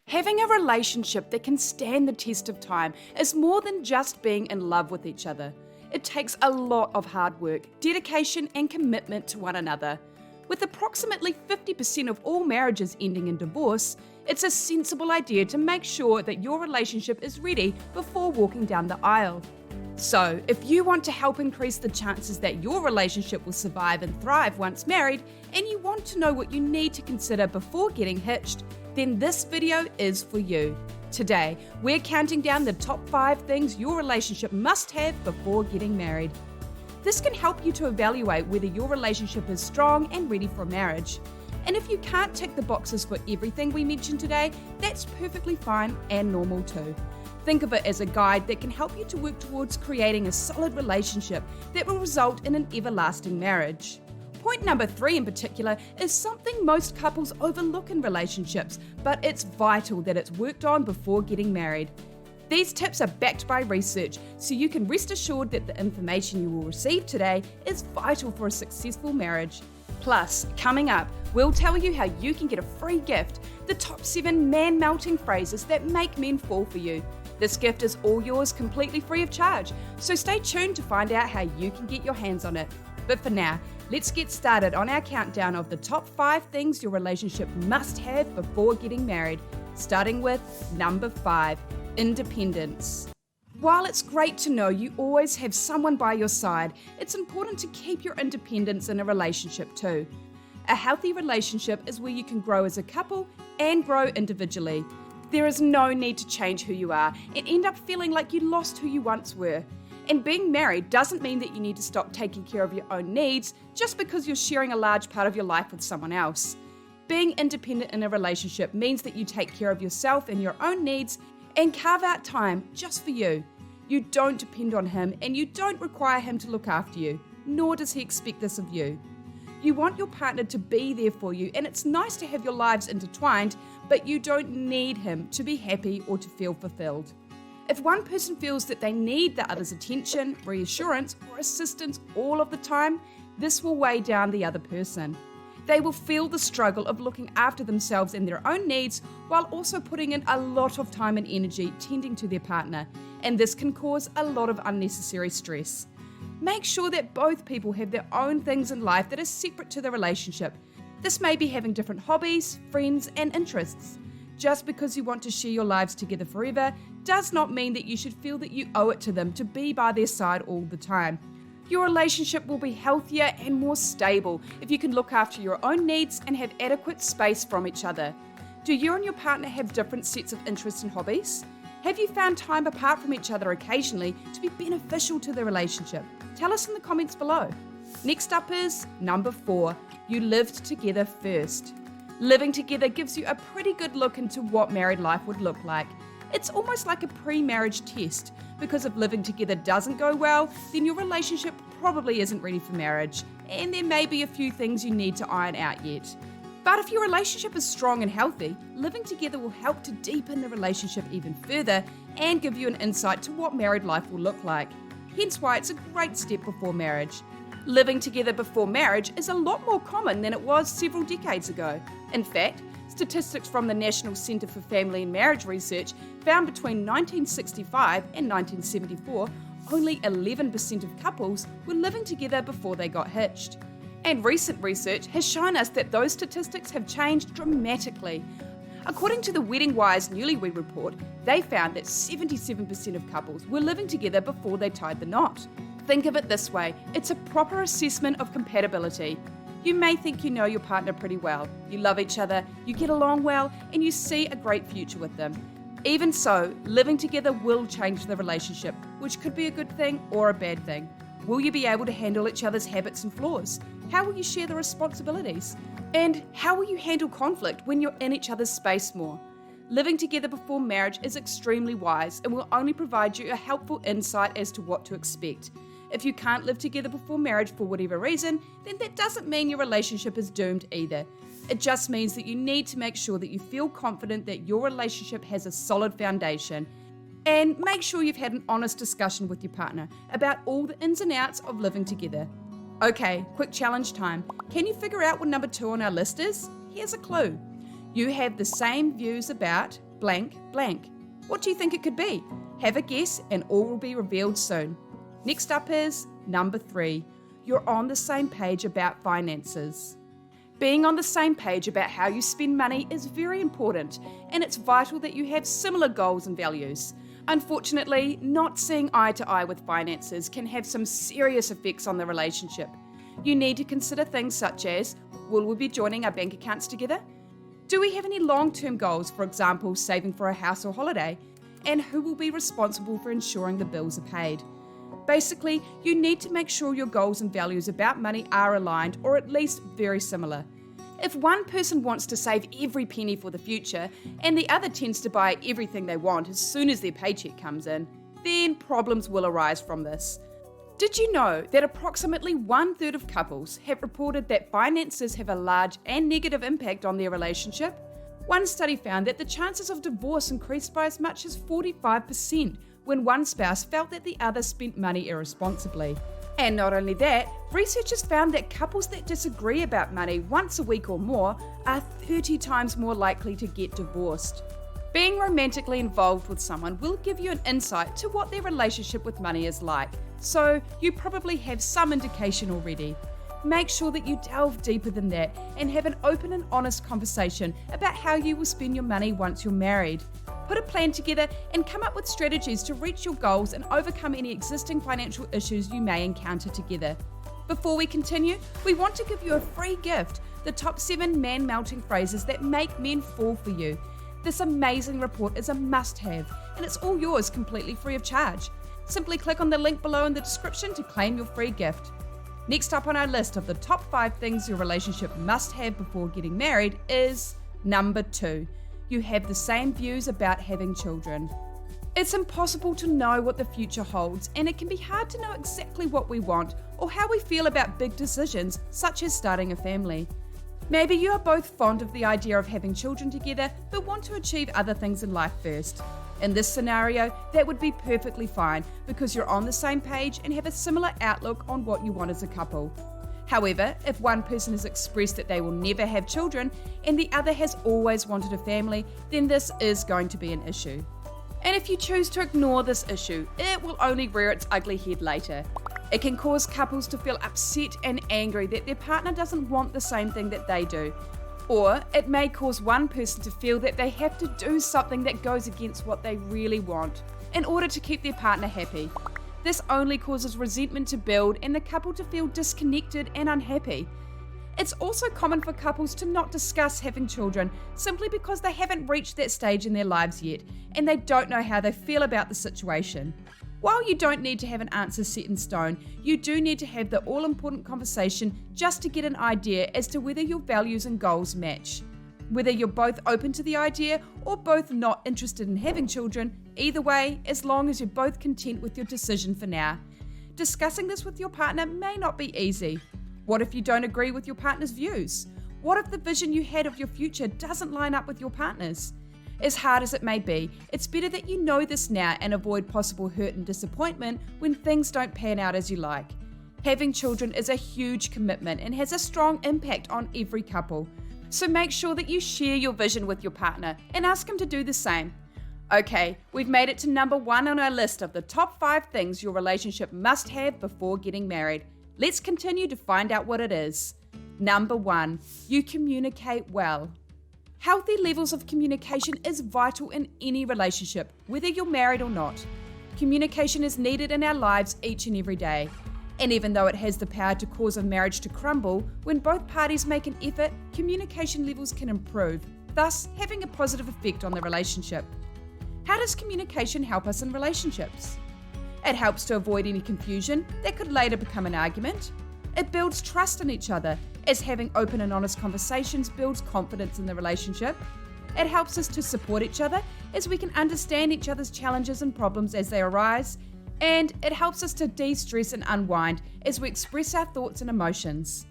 Having a relationship that can stand the test of time is more than just being in love with each other. It takes a lot of hard work, dedication, and commitment to one another. With approximately 50% of all marriages ending in divorce, it's a sensible idea to make sure that your relationship is ready before walking down the aisle. So, if you want to help increase the chances that your relationship will survive and thrive once married, and you want to know what you need to consider before getting hitched, then this video is for you. Today, we're counting down the top 5 things your relationship must have before getting married. This can help you to evaluate whether your relationship is strong and ready for marriage. And if you can't tick the boxes for everything we mentioned today, that's perfectly fine and normal too. Think of it as a guide that can help you to work towards creating a solid relationship that will result in an everlasting marriage. Point number 3 in particular is something most couples overlook in relationships, but it's vital that it's worked on before getting married. These tips are backed by research, so you can rest assured that the information you will receive today is vital for a successful marriage. Plus, coming up, we'll tell you how you can get a free gift, the top 7 man-melting phrases that make men fall for you. This gift is all yours completely free of charge, so stay tuned to find out how you can get your hands on it. But for now, let's get started on our countdown of the top 5 things your relationship must have before getting married, starting with number 5, independence. While it's great to know you always have someone by your side, it's important to keep your independence in a relationship too. A healthy relationship is where you can grow as a couple and grow individually. There is no need to change who you are and end up feeling like you lost who you once were. And being married doesn't mean that you need to stop taking care of your own needs just because you're sharing a large part of your life with someone else. Being independent in a relationship means that you take care of yourself and your own needs and carve out time just for you. You don't depend on him and you don't require him to look after you, nor does he expect this of you. You want your partner to be there for you, and it's nice to have your lives intertwined, but you don't need him to be happy or to feel fulfilled. If one person feels that they need the other's attention, reassurance, or assistance all of the time, this will weigh down the other person. They will feel the struggle of looking after themselves and their own needs while also putting in a lot of time and energy tending to their partner, and this can cause a lot of unnecessary stress. Make sure that both people have their own things in life that are separate to the relationship. This may be having different hobbies, friends, and interests. Just because you want to share your lives together forever does not mean that you should feel that you owe it to them to be by their side all the time. Your relationship will be healthier and more stable if you can look after your own needs and have adequate space from each other. Do you and your partner have different sets of interests and hobbies? Have you found time apart from each other occasionally to be beneficial to the relationship? Tell us in the comments below. Next up is number 4, you lived together first. Living together gives you a pretty good look into what married life would look like. It's almost like a pre-marriage test, because if living together doesn't go well, then your relationship probably isn't ready for marriage, and there may be a few things you need to iron out yet. But if your relationship is strong and healthy, living together will help to deepen the relationship even further and give you an insight to what married life will look like. Hence why it's a great step before marriage. Living together before marriage is a lot more common than it was several decades ago. In fact, statistics from the National Centre for Family and Marriage Research found between 1965 and 1974, only 11% of couples were living together before they got hitched. And recent research has shown us that those statistics have changed dramatically. According to the Wedding Wire's Newlywed Report, they found that 77% of couples were living together before they tied the knot. Think of it this way, it's a proper assessment of compatibility. You may think you know your partner pretty well, you love each other, you get along well, and you see a great future with them. Even so, living together will change the relationship, which could be a good thing or a bad thing. Will you be able to handle each other's habits and flaws? How will you share the responsibilities? And how will you handle conflict when you're in each other's space more? Living together before marriage is extremely wise and will only provide you a helpful insight as to what to expect. If you can't live together before marriage for whatever reason, then that doesn't mean your relationship is doomed either. It just means that you need to make sure that you feel confident that your relationship has a solid foundation. And make sure you've had an honest discussion with your partner about all the ins and outs of living together. Okay, quick challenge time. Can you figure out what number 2 on our list is? Here's a clue. You have the same views about blank blank. What do you think it could be? Have a guess and all will be revealed soon. Next up is number 3. You're on the same page about finances. Being on the same page about how you spend money is very important, and it's vital that you have similar goals and values. Unfortunately, not seeing eye to eye with finances can have some serious effects on the relationship. You need to consider things such as, will we be joining our bank accounts together? Do we have any long-term goals, for example, saving for a house or holiday? And who will be responsible for ensuring the bills are paid? Basically, you need to make sure your goals and values about money are aligned or at least very similar. If one person wants to save every penny for the future and the other tends to buy everything they want as soon as their paycheck comes in, then problems will arise from this. Did you know that approximately 1/3 of couples have reported that finances have a large and negative impact on their relationship? One study found that the chances of divorce increased by as much as 45% when one spouse felt that the other spent money irresponsibly. And not only that, researchers found that couples that disagree about money once a week or more are 30 times more likely to get divorced. Being romantically involved with someone will give you an insight to what their relationship with money is like, so you probably have some indication already. Make sure that you delve deeper than that and have an open and honest conversation about how you will spend your money once you're married. Put a plan together and come up with strategies to reach your goals and overcome any existing financial issues you may encounter together. Before we continue, we want to give you a free gift, the top 7 man-melting phrases that make men fall for you. This amazing report is a must-have, and it's all yours completely free of charge. Simply click on the link below in the description to claim your free gift. Next up on our list of the top 5 things your relationship must have before getting married is number 2. You have the same views about having children. It's impossible to know what the future holds, and it can be hard to know exactly what we want or how we feel about big decisions such as starting a family. Maybe you are both fond of the idea of having children together but want to achieve other things in life first. In this scenario, that would be perfectly fine because you're on the same page and have a similar outlook on what you want as a couple. However, if one person has expressed that they will never have children and the other has always wanted a family, then this is going to be an issue. And if you choose to ignore this issue, it will only rear its ugly head later. It can cause couples to feel upset and angry that their partner doesn't want the same thing that they do. Or it may cause one person to feel that they have to do something that goes against what they really want in order to keep their partner happy. This only causes resentment to build and the couple to feel disconnected and unhappy. It's also common for couples to not discuss having children simply because they haven't reached that stage in their lives yet and they don't know how they feel about the situation. While you don't need to have an answer set in stone, you do need to have the all-important conversation just to get an idea as to whether your values and goals match. Whether you're both open to the idea or both not interested in having children, either way, as long as you're both content with your decision for now. Discussing this with your partner may not be easy. What if you don't agree with your partner's views? What if the vision you had of your future doesn't line up with your partner's? As hard as it may be, it's better that you know this now and avoid possible hurt and disappointment when things don't pan out as you like. Having children is a huge commitment and has a strong impact on every couple. So make sure that you share your vision with your partner and ask him to do the same. Okay, we've made it to number 1 on our list of the top 5 things your relationship must have before getting married. Let's continue to find out what it is. Number 1, you communicate well. Healthy levels of communication is vital in any relationship, whether you're married or not. Communication is needed in our lives each and every day. And even though it has the power to cause a marriage to crumble, when both parties make an effort, communication levels can improve, thus having a positive effect on the relationship. How does communication help us in relationships? It helps to avoid any confusion that could later become an argument. It builds trust in each other, as having open and honest conversations builds confidence in the relationship. It helps us to support each other as we can understand each other's challenges and problems as they arise. And it helps us to de-stress and unwind as we express our thoughts and emotions.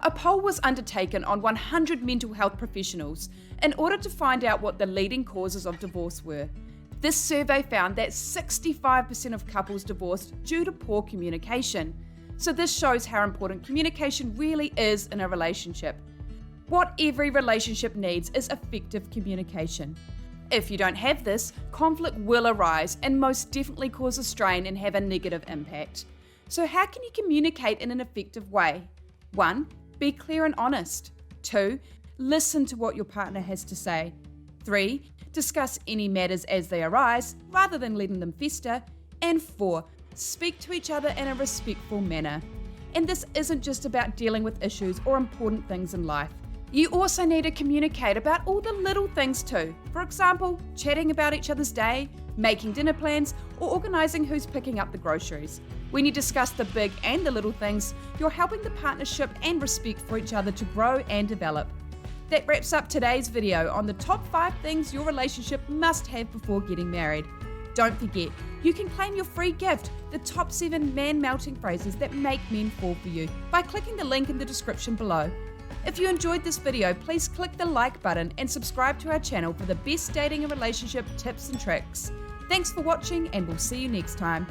A poll was undertaken on 100 mental health professionals in order to find out what the leading causes of divorce were. This survey found that 65% of couples divorced due to poor communication. So this shows how important communication really is in a relationship. What every relationship needs is effective communication. If you don't have this, conflict will arise and most definitely cause a strain and have a negative impact. So how can you communicate in an effective way? 1. Be clear and honest. 2. Listen to what your partner has to say. 3. Discuss any matters as they arise, rather than letting them fester. And 4. Speak to each other in a respectful manner. And this isn't just about dealing with issues or important things in life. You also need to communicate about all the little things too. For example, chatting about each other's day, making dinner plans, or organising who's picking up the groceries. When you discuss the big and the little things, you're helping the partnership and respect for each other to grow and develop. That wraps up today's video on the top 5 things your relationship must have before getting married. Don't forget, you can claim your free gift, the top 7 man-melting phrases that make men fall for you, by clicking the link in the description below. If you enjoyed this video, please click the like button and subscribe to our channel for the best dating and relationship tips and tricks. Thanks for watching, and we'll see you next time.